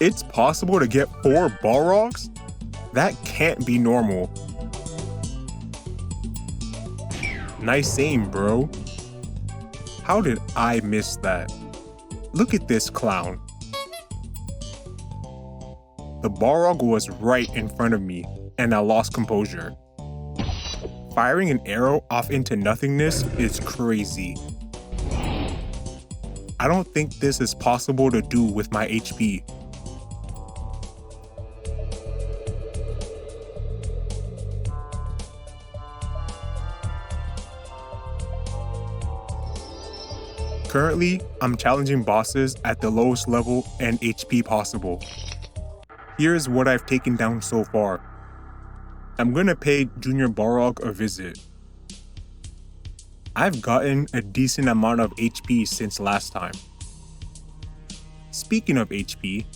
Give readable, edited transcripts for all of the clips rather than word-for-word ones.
It's possible to get 4 Balrogs? That can't be normal. Nice aim, bro. How did I miss that? Look at this clown. The Balrog was right in front of me, and I lost composure. Firing an arrow off into nothingness is crazy. I don't think this is possible to do with my HP. Currently, I'm challenging bosses at the lowest level and HP possible. Here's what I've taken down so far. I'm gonna pay Junior Balrog a visit. I've gotten a decent amount of HP since last time. Speaking of HP,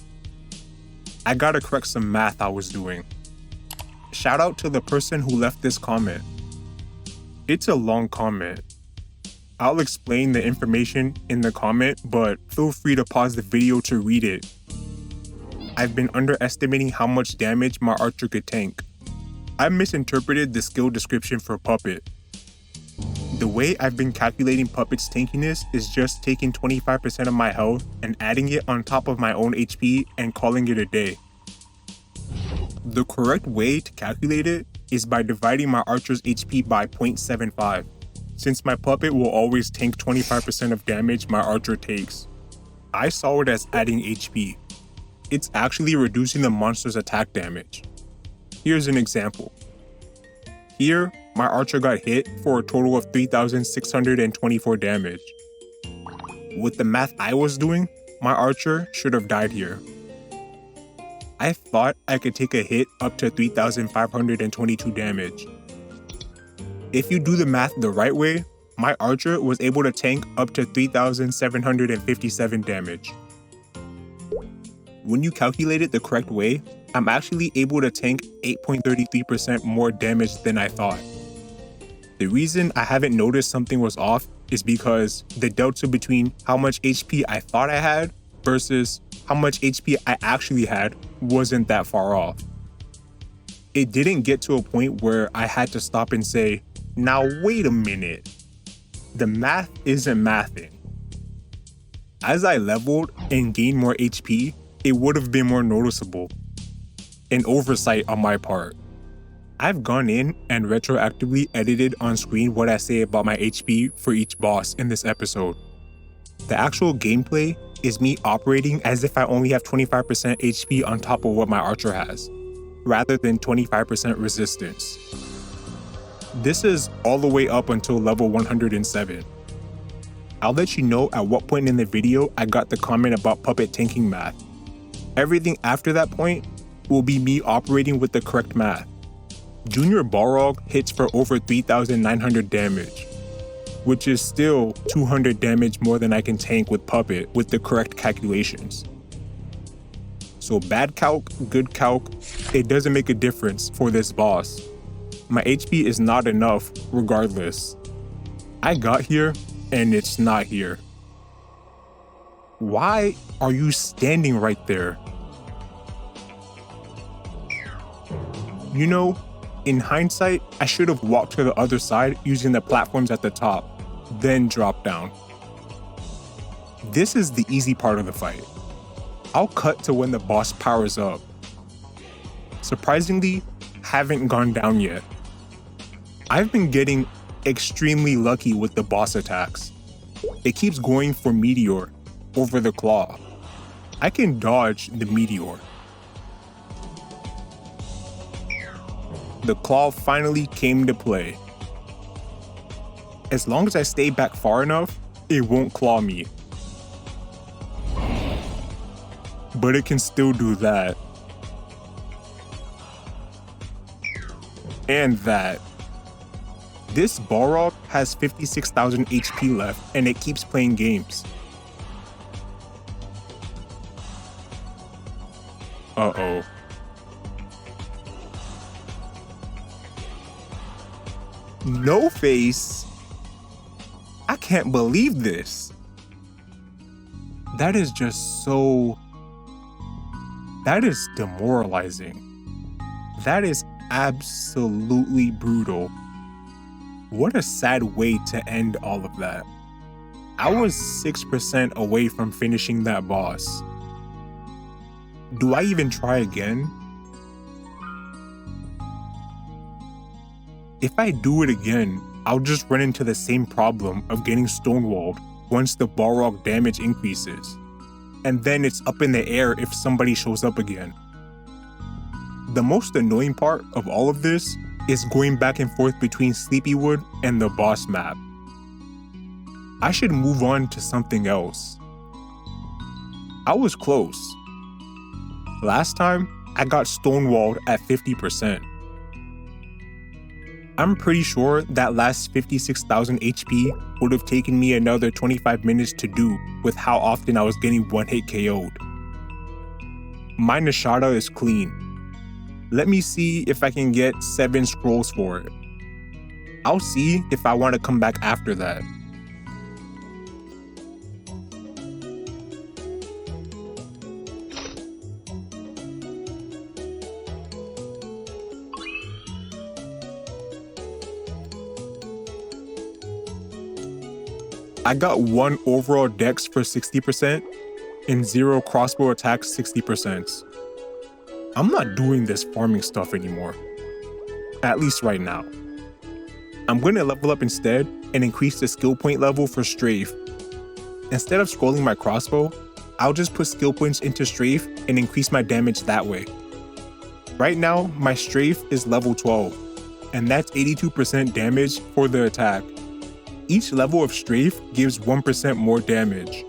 I gotta correct some math I was doing. Shout out to the person who left this comment. It's a long comment. I'll explain the information in the comment, but feel free to pause the video to read it. I've been underestimating how much damage my archer could tank. I misinterpreted the skill description for Puppet. The way I've been calculating Puppet's tankiness is just taking 25% of my health and adding it on top of my own HP and calling it a day. The correct way to calculate it is by dividing my archer's HP by 0.75. Since my Puppet will always tank 25% of damage my archer takes. I saw it as adding HP. It's actually reducing the monster's attack damage. Here's an example. Here, my archer got hit for a total of 3,624 damage. With the math I was doing, my archer should have died here. I thought I could take a hit up to 3,522 damage. If you do the math the right way, my archer was able to tank up to 3,757 damage. When you calculate it the correct way, I'm actually able to tank 8.33% more damage than I thought. The reason I haven't noticed something was off is because the delta between how much HP I thought I had versus how much HP I actually had wasn't that far off. It didn't get to a point where I had to stop and say, now wait a minute, the math isn't mathing. As I leveled and gained more HP, it would have been more noticeable. An oversight on my part. I've gone in and retroactively edited on screen what I say about my HP for each boss in this episode. The actual gameplay is me operating as if I only have 25% HP on top of what my archer has, rather than 25% resistance. This is all the way up until level 107. I'll let you know at what point in the video I got the comment about Puppet tanking math. Everything after that point will be me operating with the correct math. Junior Balrog hits for over 3,900 damage, which is still 200 damage more than I can tank with Puppet with the correct calculations. So bad calc, good calc, it doesn't make a difference for this boss. My HP is not enough regardless. I got here and it's not here. Why are you standing right there? You know, in hindsight, I should have walked to the other side using the platforms at the top, then drop down. This is the easy part of the fight. I'll cut to when the boss powers up. Surprisingly, haven't gone down yet. I've been getting extremely lucky with the boss attacks. It keeps going for Meteor over the claw. I can dodge the Meteor. The claw finally came to play. As long as I stay back far enough, it won't claw me. But it can still do that. And that. This Balrog has 56,000 HP left and it keeps playing games. Uh-oh. No face. I can't believe this. That is just so That is demoralizing. That is absolutely brutal. What a sad way to end all of that. I was 6% away from finishing that boss. Do I even try again? If I do it again, I'll just run into the same problem of getting stonewalled once the Balrog damage increases. And then it's up in the air if somebody shows up again. The most annoying part of all of this is going back and forth between Sleepywood and the boss map. I should move on to something else. I was close. Last time, I got stonewalled at 50%. I'm pretty sure that last 56,000 HP would have taken me another 25 minutes to do with how often I was getting one-hit KO'd. My Nishada is clean. Let me see if I can get 7 scrolls for it. I'll see if I want to come back after that. I got 1 overall dex for 60% and 0 crossbow attacks 60%. I'm not doing this farming stuff anymore. At least right now. I'm going to level up instead and increase the skill point level for strafe. Instead of scrolling my crossbow, I'll just put skill points into strafe and increase my damage that way. Right now, my strafe is level 12, and that's 82% damage for the attack. Each level of strafe gives 1% more damage.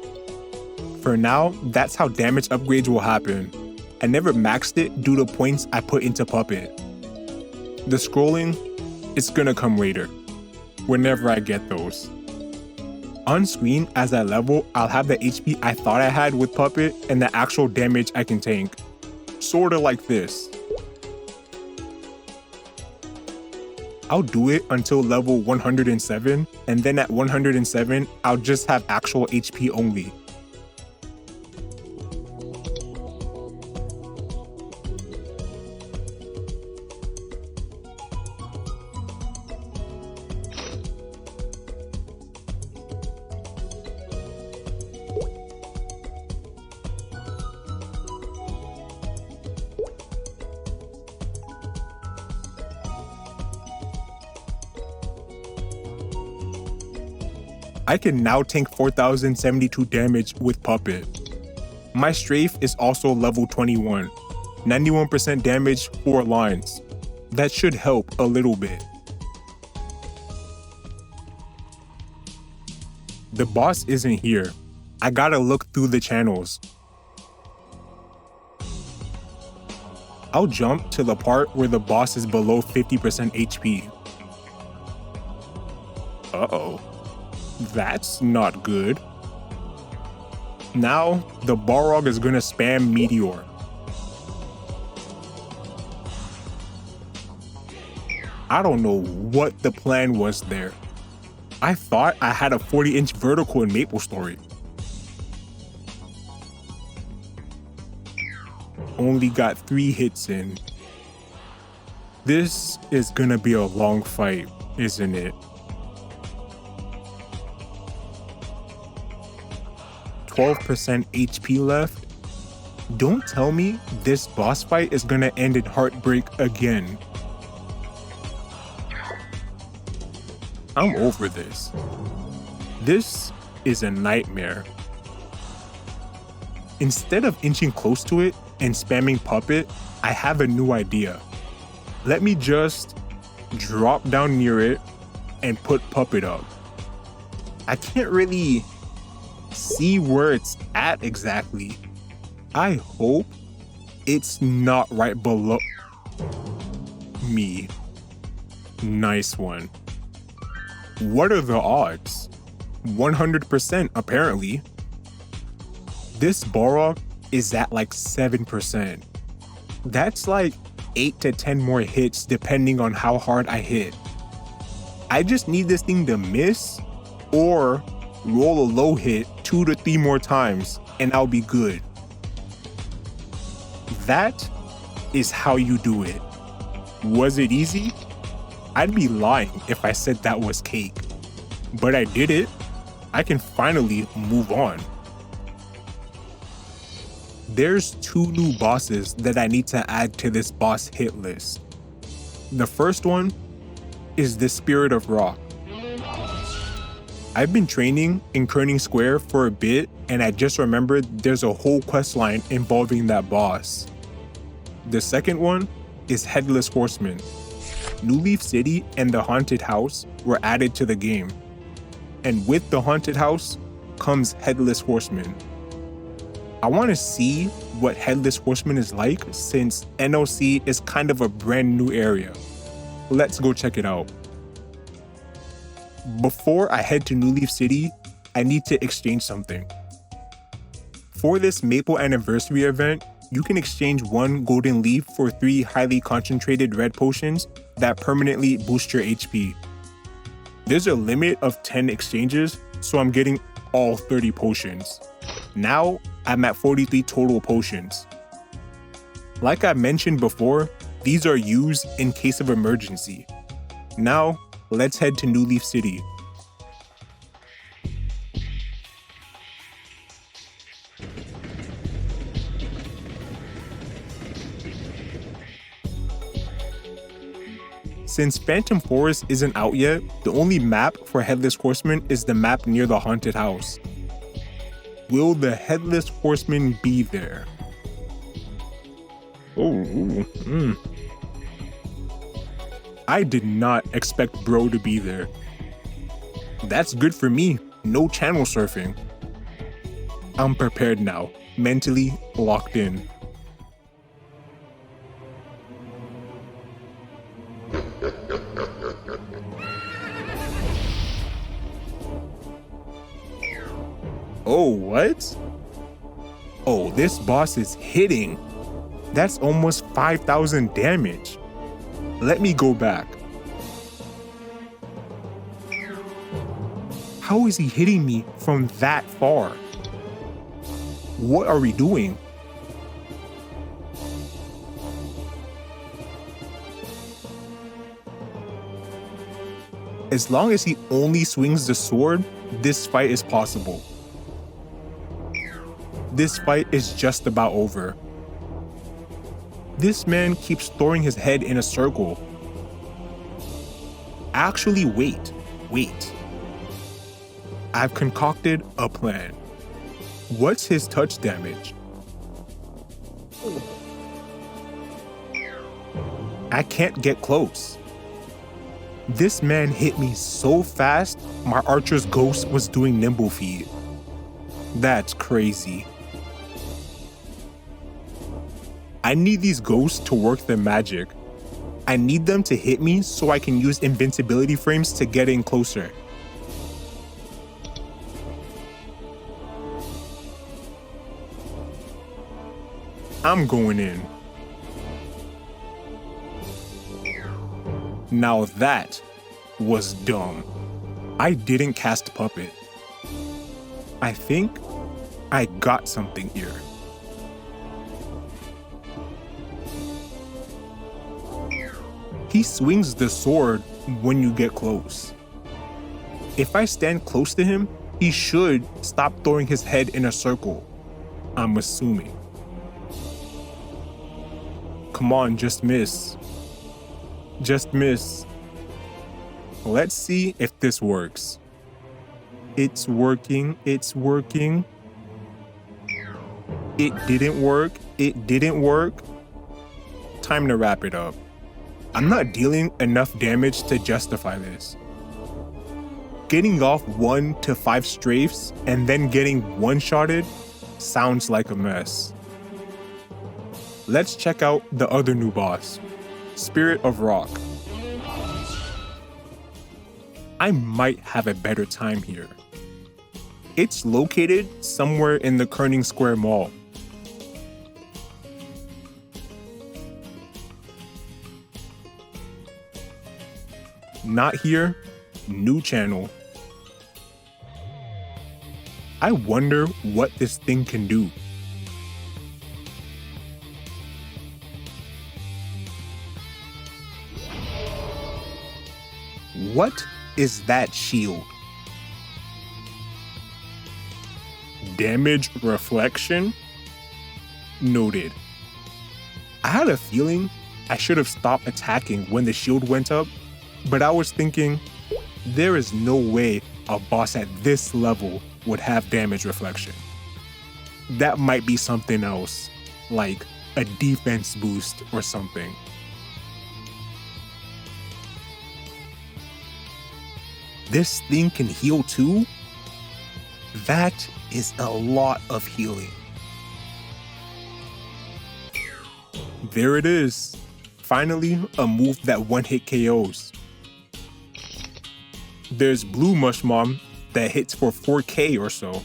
For now, that's how damage upgrades will happen. I never maxed it due to points I put into Puppet. The scrolling, it's gonna come later, whenever I get those. On screen, as I level, I'll have the HP I thought I had with Puppet and the actual damage I can tank. Sorta like this. I'll do it until level 107, and then at 107, I'll just have actual HP only. I can now tank 4072 damage with Puppet. My strafe is also level 21, 91% damage 4 lines. That should help a little bit. The boss isn't here. I gotta look through the channels. I'll jump to the part where the boss is below 50% HP. Uh-oh. That's not good. Now, the Balrog is gonna spam Meteor. I don't know what the plan was there. I thought I had a 40-inch vertical in MapleStory. Only got 3 hits in. This is gonna be a long fight, isn't it? 12% HP left? Don't tell me this boss fight is gonna end in heartbreak again. I'm over this. This is a nightmare. Instead of inching close to it and spamming Puppet, I have a new idea. Let me just drop down near it and put Puppet up. I can't really see where it's at exactly. I hope it's not right below me. Nice one. What are the odds? 100% apparently. This Balrog is at like 7%. That's like 8 to 10 more hits depending on how hard I hit. I just need this thing to miss or roll a low hit 2 to 3 more times and I'll be good. That is how you do it. Was it easy? I'd be lying if I said that was cake. But I did it. I can finally move on. There's 2 new bosses that I need to add to this boss hit list. The first one is the Spirit of Rock. I've been training in Kerning Square for a bit, and I just remembered there's a whole questline involving that boss. The second one is Headless Horseman. New Leaf City and the Haunted House were added to the game. And with the Haunted House comes Headless Horseman. I want to see what Headless Horseman is like since NLC is kind of a brand new area. Let's go check it out. Before I head to New Leaf City, I need to exchange something. For this Maple Anniversary event, you can exchange 1 golden leaf for 3 highly concentrated red potions that permanently boost your HP. There's a limit of 10 exchanges, so I'm getting all 30 potions. Now, I'm at 43 total potions. Like I mentioned before, these are used in case of emergency. Now, let's head to New Leaf City. Since Phantom Forest isn't out yet, the only map for Headless Horseman is the map near the Haunted House. Will the Headless Horseman be there? I did not expect bro to be there. That's good for me, no channel surfing. I'm prepared now, mentally locked in. Oh, what? Oh, this boss is hitting. That's almost 5,000 damage. Let me go back. How is he hitting me from that far? What are we doing? As long as he only swings the sword, this fight is possible. This fight is just about over. This man keeps throwing his head in a circle. Actually, wait. I've concocted a plan. What's his touch damage? I can't get close. This man hit me so fast, my archer's ghost was doing nimble feet. That's crazy. I need these ghosts to work their magic. I need them to hit me so I can use invincibility frames to get in closer. I'm going in. Now that was dumb. I didn't cast Puppet. I think I got something here. He swings the sword when you get close. If I stand close to him, he should stop throwing his head in a circle. I'm assuming. Come on, just miss. Just miss. Let's see if this works. It's working. It didn't work. Time to wrap it up. I'm not dealing enough damage to justify this. Getting off 1 to 5 strafes and then getting one-shotted sounds like a mess. Let's check out the other new boss, Spirit of Rock. I might have a better time here. It's located somewhere in the Kerning Square Mall. Not here, new channel. I wonder what this thing can do. What is that shield? Damage reflection? Noted. I had a feeling I should have stopped attacking when the shield went up, but I was thinking, there is no way a boss at this level would have damage reflection. That might be something else, like a defense boost or something. This thing can heal too? That is a lot of healing. There it is. Finally, a move that one-hit KOs. There's Blue Mushmom that hits for 4k or so.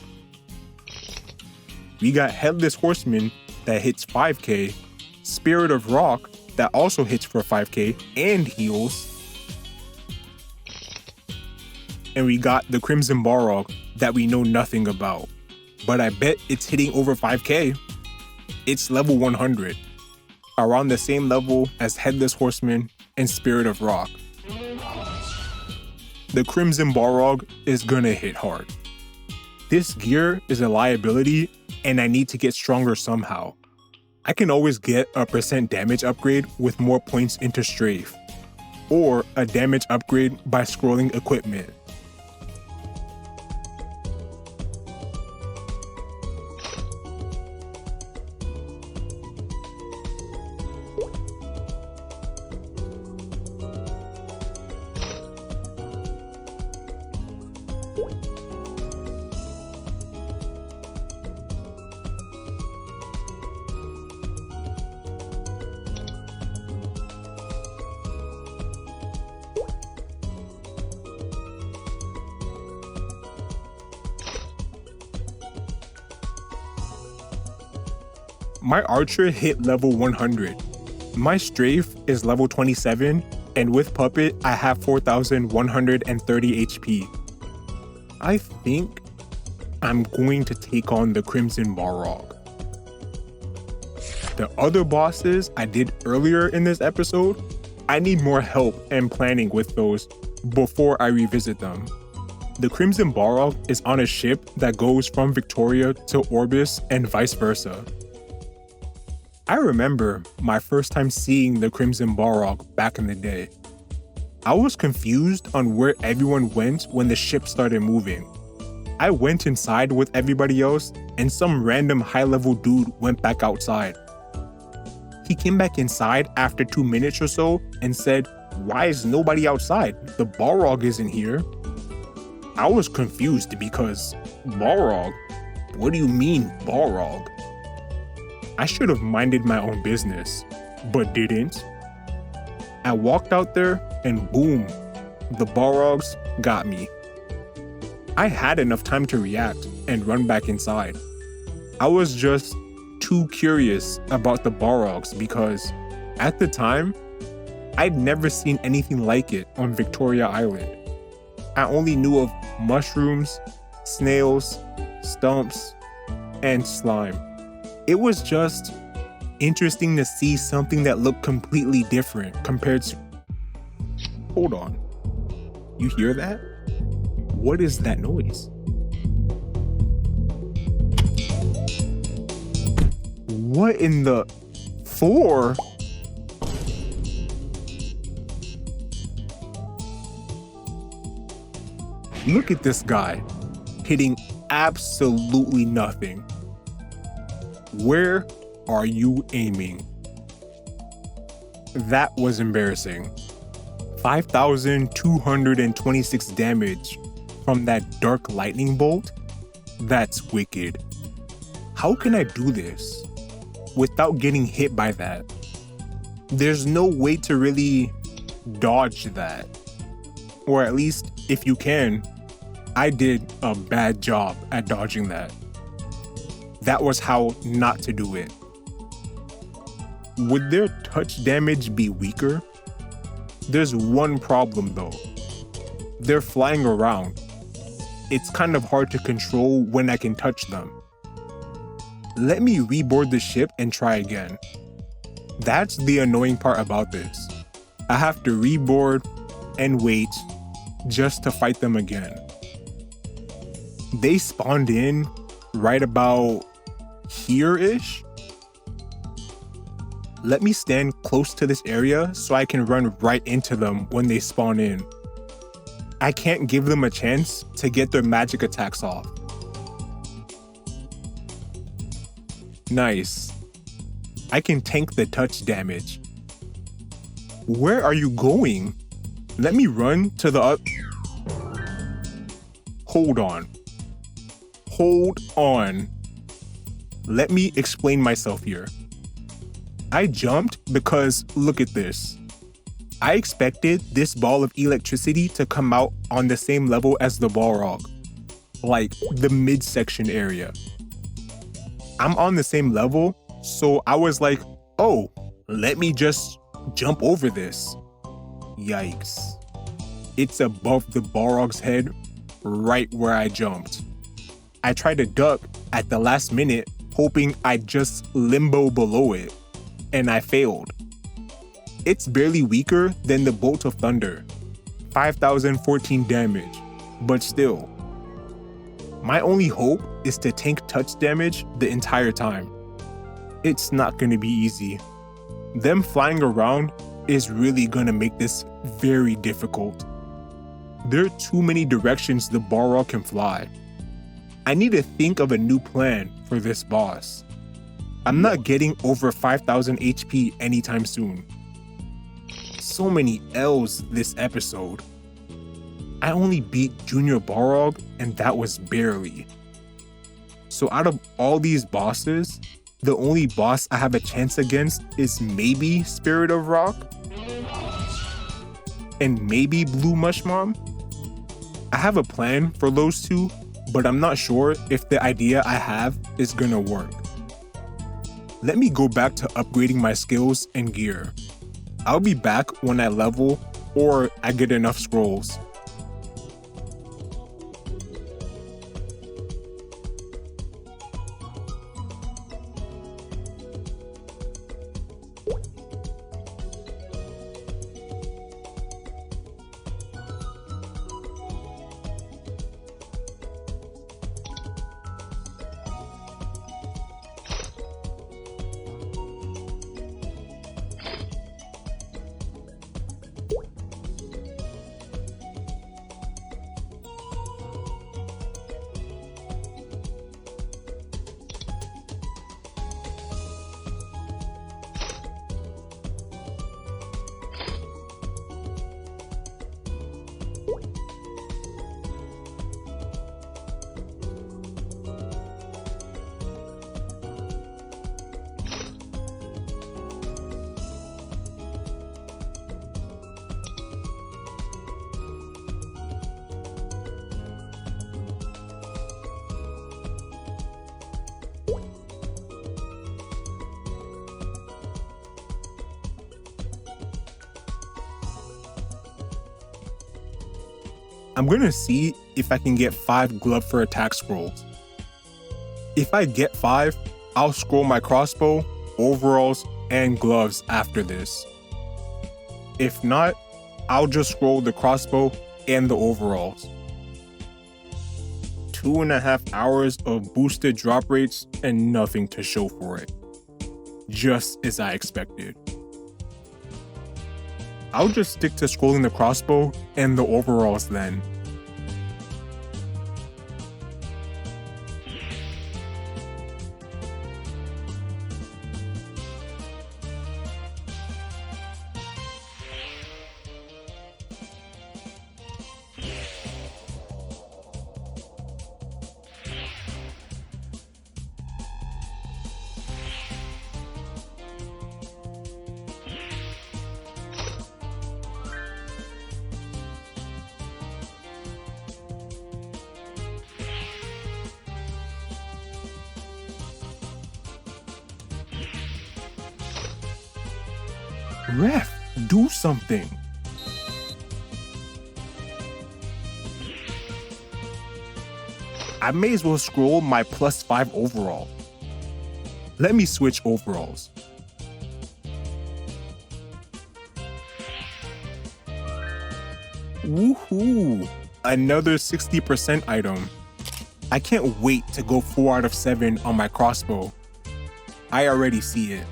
We got Headless Horseman that hits 5k, Spirit of Rock that also hits for 5k and heals. And we got the Crimson Balrog that we know nothing about, but I bet it's hitting over 5k. It's level 100, around the same level as Headless Horseman and Spirit of Rock. The Crimson Balrog is gonna hit hard. This gear is a liability and I need to get stronger somehow. I can always get a % damage upgrade with more points into Strafe, or a damage upgrade by scrolling equipment. My archer hit level 100. My strafe is level 27, and with puppet, I have 4,130 HP. I think I'm going to take on the Crimson Balrog. The other bosses I did earlier in this episode, I need more help and planning with those before I revisit them. The Crimson Balrog is on a ship that goes from Victoria to Orbis and vice versa. I remember my first time seeing the Crimson Balrog back in the day. I was confused on where everyone went when the ship started moving. I went inside with everybody else and some random high-level dude went back outside. He came back inside after 2 minutes or so and said, "Why is nobody outside? The Balrog isn't here." I was confused because, Balrog? What do you mean, Balrog? I should have minded my own business, but didn't. I walked out there and boom, the Balrogs got me. I had enough time to react and run back inside. I was just too curious about the Balrogs because, at the time, I'd never seen anything like it on Victoria Island. I only knew of mushrooms, snails, stumps, and slime. It was just interesting to see something that looked completely different compared to... Hold on. You hear that? What is that noise? What in the... For? Look at this guy, hitting absolutely nothing. Where are you aiming? That was embarrassing. 5,226 damage from that dark lightning bolt? That's wicked. How can I do this without getting hit by that? There's no way to really dodge that. Or at least, if you can, I did a bad job at dodging that. That was how not to do it. Would their touch damage be weaker? There's one problem though. They're flying around. It's kind of hard to control when I can touch them. Let me reboard the ship and try again. That's the annoying part about this. I have to reboard and wait just to fight them again. They spawned in right about here-ish. Let me stand close to this area so I can run right into them when they spawn in. I can't give them a chance to get their magic attacks off. Nice. I can tank the touch damage. Where are you going? Let me run to the Hold on. Hold on. Let me explain myself here. I jumped because look at this. I expected this ball of electricity to come out on the same level as the Balrog, like the midsection area. I'm on the same level, so I was like, oh, let me just jump over this. Yikes. It's above the Balrog's head, right where I jumped. I tried to duck at the last minute, hoping I'd just limbo below it, and I failed. It's barely weaker than the Bolt of Thunder, 5,014 damage, but still. My only hope is to tank touch damage the entire time. It's not gonna be easy. Them flying around is really gonna make this very difficult. There are too many directions the Balrog can fly. I need to think of a new plan for this boss. I'm not getting over 5,000 HP anytime soon. So many L's this episode. I only beat Junior Balrog, and that was barely. So out of all these bosses, the only boss I have a chance against is maybe Spirit of Rock? And maybe Blue Mushmom? I have a plan for those two, but I'm not sure if the idea I have is gonna work. Let me go back to upgrading my skills and gear. I'll be back when I level or I get enough scrolls. I'm gonna see if I can get 5 glove for attack scrolls. If I get 5, I'll scroll my crossbow, overalls, and gloves after this. If not, I'll just scroll the crossbow and the overalls. 2.5 hours of boosted drop rates and nothing to show for it. Just as I expected. I'll just stick to scrolling the crossbow and the overalls then. Ref, do something. I may as well scroll my +5 overall. Let me switch overalls. Woohoo! Another 60% item. I can't wait to go 4 out of 7 on my crossbow. I already see it.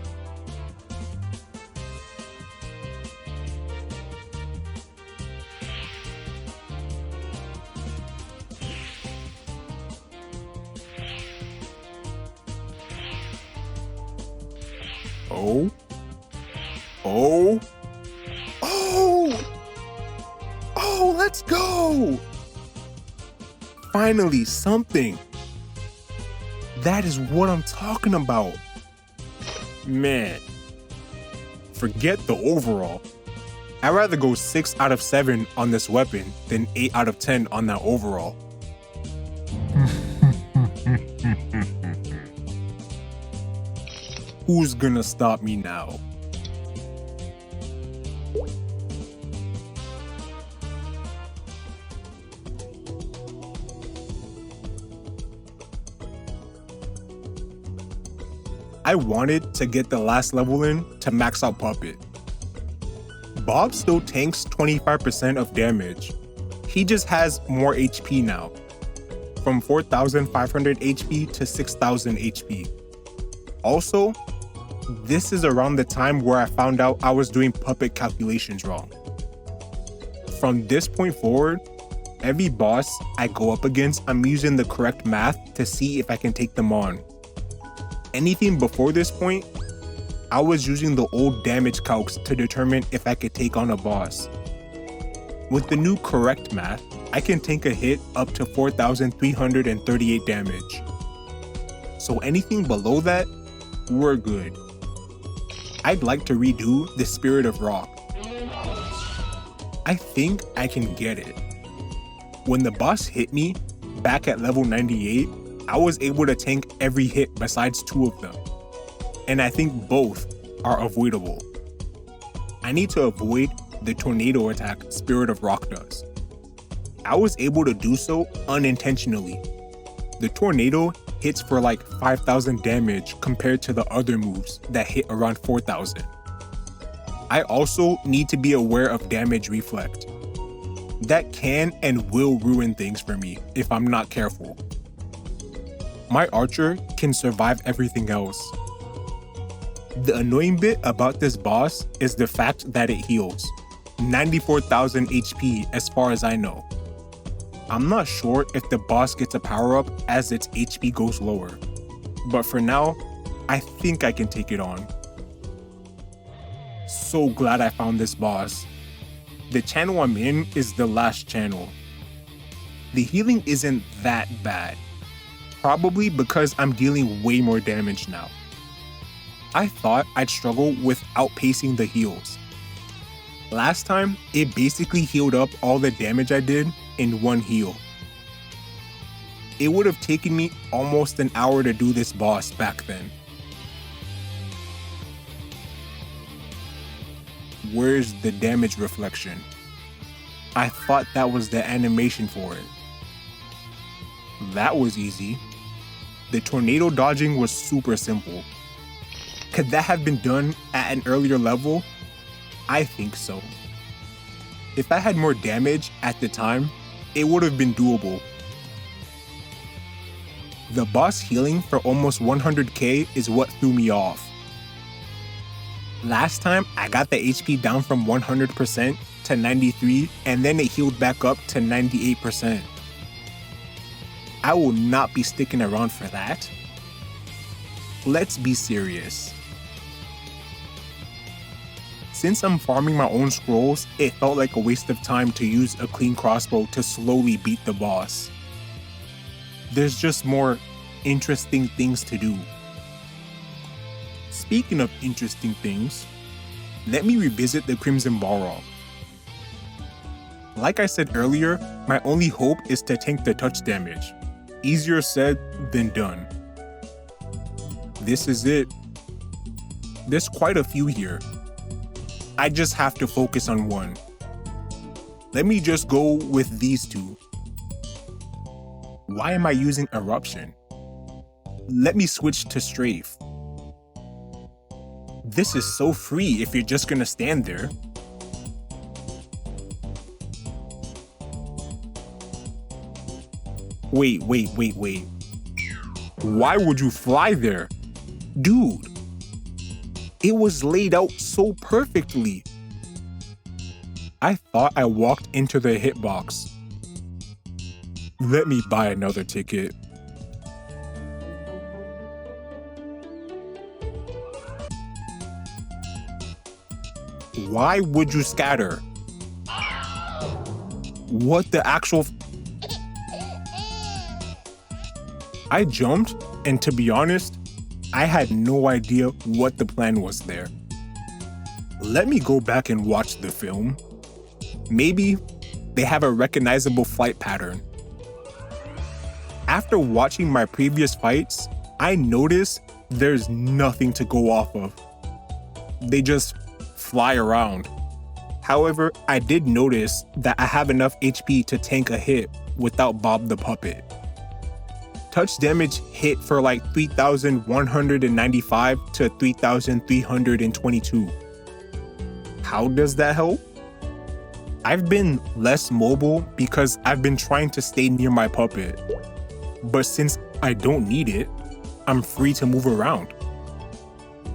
Oh. Oh. Oh! Oh, let's go! Finally, something. That is what I'm talking about. Man, forget the overall. I'd rather go 6 out of 7 on this weapon than 8 out of 10 on that overall. Who's gonna stop me now? I wanted to get the last level in to max out Puppet. Bob still tanks 25% of damage. He just has more HP now, from 4,500 HP to 6,000 HP. Also, this is around the time where I found out I was doing Puppet calculations wrong. From this point forward, every boss I go up against, I'm using the correct math to see if I can take them on. Anything before this point, I was using the old damage calcs to determine if I could take on a boss. With the new correct math, I can tank a hit up to 4,338 damage. So anything below that, we're good. I'd like to redo the Spirit of Rock. I think I can get it. When the boss hit me, back at level 98, I was able to tank every hit besides 2 of them. And I think both are avoidable. I need to avoid the tornado attack Spirit of Rock does. I was able to do so unintentionally. The tornado hits for like 5,000 damage compared to the other moves that hit around 4,000. I also need to be aware of damage reflect. That can and will ruin things for me if I'm not careful. My archer can survive everything else. The annoying bit about this boss is the fact that it heals. 94,000 HP as far as I know. I'm not sure if the boss gets a power up as its HP goes lower, but for now, I think I can take it on. So glad I found this boss. The channel I'm in is the last channel. The healing isn't that bad, probably because I'm dealing way more damage now. I thought I'd struggle with outpacing the heals. Last time, it basically healed up all the damage I did in one heal. It would have taken me almost an hour to do this boss back then. Where's the damage reflection? I thought that was the animation for it. That was easy. The tornado dodging was super simple. Could that have been done at an earlier level? I think so. If I had more damage at the time, it would have been doable. The boss healing for almost 100k is what threw me off. Last time, I got the HP down from 100% to 93, and then it healed back up to 98%. I will not be sticking around for that. Let's be serious. Since I'm farming my own scrolls, it felt like a waste of time to use a clean crossbow to slowly beat the boss. There's just more interesting things to do. Speaking of interesting things, let me revisit the Crimson Balrog. Like I said earlier, my only hope is to tank the touch damage. Easier said than done. This is it. There's quite a few here. I just have to focus on one. Let me just go with these two. Why am I using Eruption? Let me switch to Strafe. This is so free if you're just gonna stand there. Wait. Why would you fly there? Dude, it was laid out so perfectly. I thought I walked into the hitbox. Let me buy another ticket. Why would you scatter? What the actual... I jumped, and to be honest, I had no idea what the plan was there. Let me go back and watch the film. Maybe they have a recognizable flight pattern. After watching my previous fights, I noticed there's nothing to go off of. They just fly around. However, I did notice that I have enough HP to tank a hit without Bob the Puppet. Touch damage hit for like 3,195 to 3,322. How does that help? I've been less mobile because I've been trying to stay near my puppet. But since I don't need it, I'm free to move around.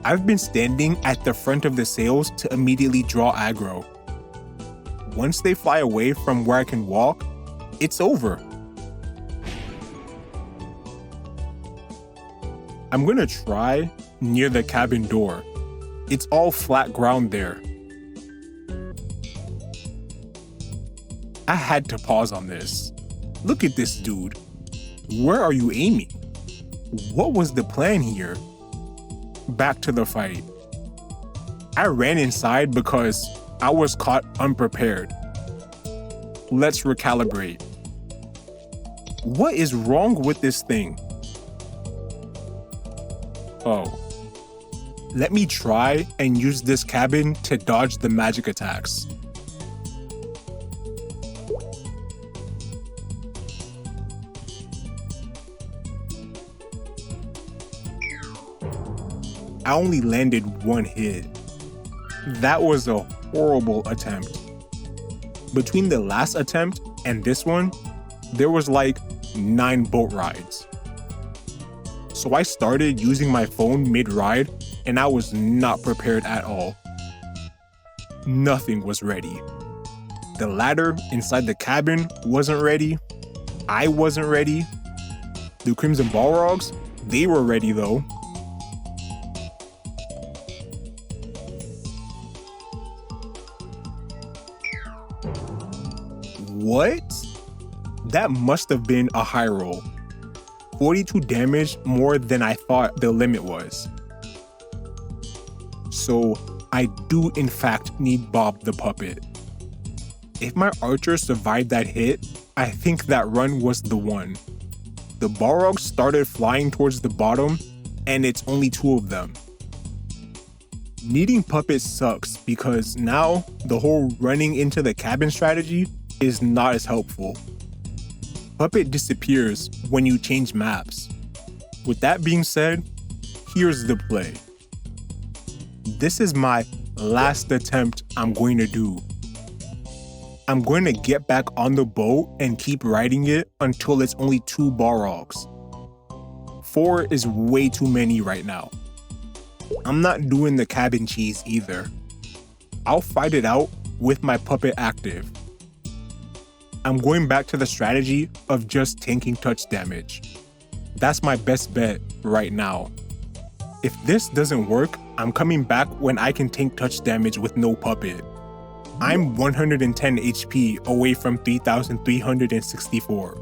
I've been standing at the front of the sails to immediately draw aggro. Once they fly away from where I can walk, it's over. I'm gonna try near the cabin door. It's all flat ground there. I had to pause on this. Look at this dude. Where are you aiming? What was the plan here? Back to the fight. I ran inside because I was caught unprepared. Let's recalibrate. What is wrong with this thing? Oh. Let me try and use this cabin to dodge the magic attacks. I only landed one hit. That was a horrible attempt. Between the last attempt and this one, there was like 9 boat rides. So I started using my phone mid-ride and I was not prepared at all. Nothing was ready. The ladder inside the cabin wasn't ready. I wasn't ready. The Crimson Balrogs, they were ready though. What? That must have been a high roll. 42 damage more than I thought the limit was. So I do in fact need Bob the Puppet. If my archer survived that hit, I think that run was the one. The Balrogs started flying towards the bottom, and it's only 2 of them. Needing puppets sucks because now the whole running into the cabin strategy is not as helpful. Puppet disappears when you change maps. With that being said, here's the play. This is my last attempt I'm going to do. I'm going to get back on the boat and keep riding it until it's only 2 Balrogs. 4 is way too many right now. I'm not doing the cabin cheese either. I'll fight it out with my puppet active. I'm going back to the strategy of just tanking touch damage. That's my best bet right now. If this doesn't work, I'm coming back when I can tank touch damage with no puppet. I'm 110 HP away from 3,364.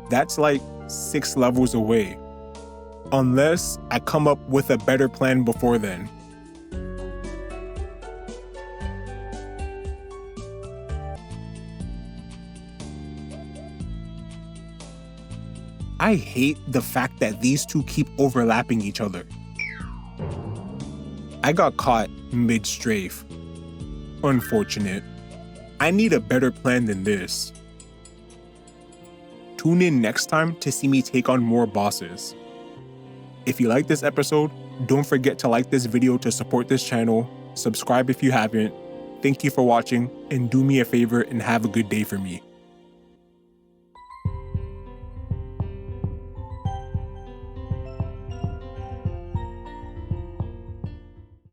That's like 6 levels away. Unless I come up with a better plan before then. I hate the fact that these two keep overlapping each other. I got caught mid-strafe. Unfortunate. I need a better plan than this. Tune in next time to see me take on more bosses. If you like this episode, don't forget to like this video to support this channel, subscribe if you haven't. Thank you for watching, and do me a favor and have a good day for me.